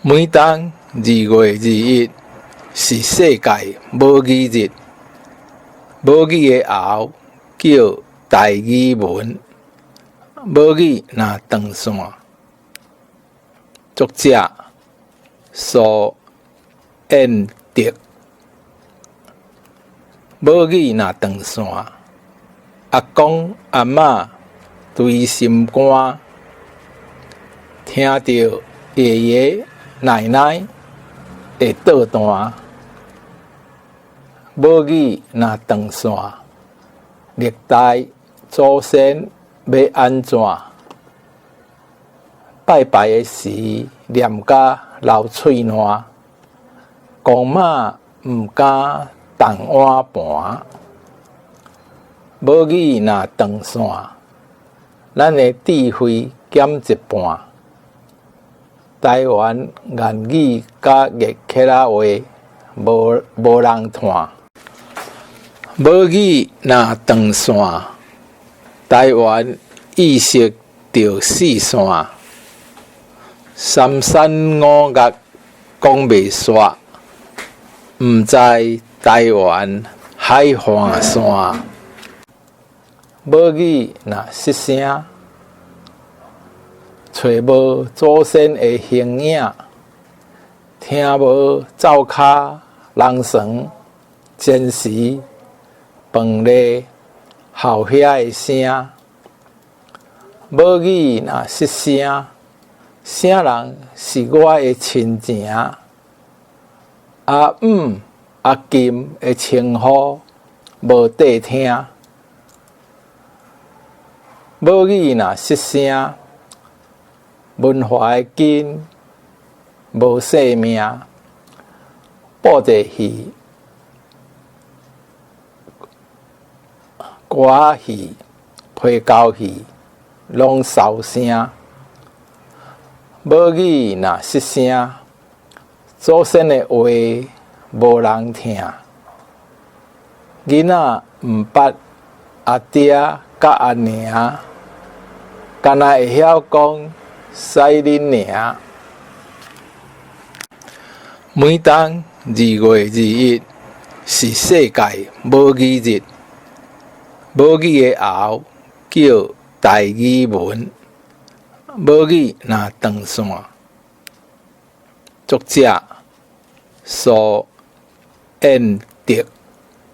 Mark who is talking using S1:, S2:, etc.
S1: 每当2月2日是世界母语日，母语的后叫台语文，母语若断线。作者苏彦德。母语若断线，阿公阿嬷对心肝，听到爷爷奶奶会倒弹。母语若断线，历代祖先要安怎？拜拜的时念甲流喙烂，公妈毋敢动碗盘。母语若断线，咱的智慧减一半。台湾言语甲热克仔话无人传。母语若断线，台湾意识就四散。三山五岳讲袂煞，毋知台湾海岸线。母语若失声，找无祖先的形影，听无灶骹人床煎时饭粒后遐的声。母语若失声，啥人是我的亲情？阿姆阿金的称呼无得听。母语若失声，文化的根无性命。布袋戏、歌仔戏、皮沟戏拢扫声。母语若失声，祖先的话无人听。囡仔毋捌阿爹甲阿娘，干那会晓讲使恁娘。每当2月2日是世界母语日，母语的后叫台语文，母语若断线。作者苏彦德。